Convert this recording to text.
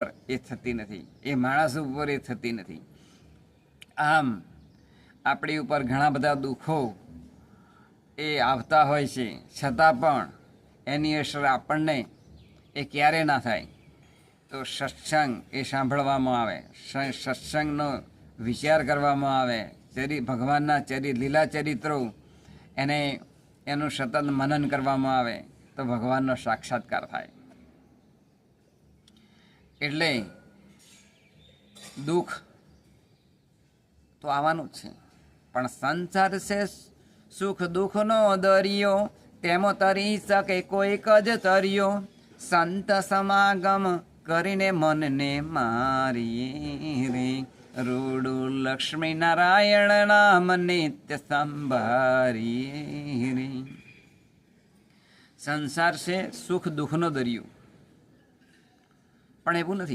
એ થતી નથી, એ માણસ ઉપર એ થતી નથી. આમ આપણી ઉપર ઘણા બધા દુઃખો એ આવતા હોય છે, છતાં પણ એની અસર આપણને એ ક્યારે ના થાય. તો સત્સંગ એ સાંભળવામાં આવે, સત્સંગનો વિચાર કરવામાં આવે, ભગવાનના લીલા ચરિત્રો એનું સતત મનન કરવામાં આવે તો ભગવાનનો સાક્ષાત્કાર થાય. એટલે દુઃખ તો આવવાનું જ છે, પણ સંસાર છે સુખ દુઃખનો દરિયો, તેમાં તરી શકે કોઈક જ તરિયો. સંત સમાગમ કરીને મનને મારી રે, રૂડું લક્ષ્મી નારાયણ નામ નિત્ય સંભારી રે. સંસાર છે સુખ દુઃખનો દરિયો, પણ એવું નથી.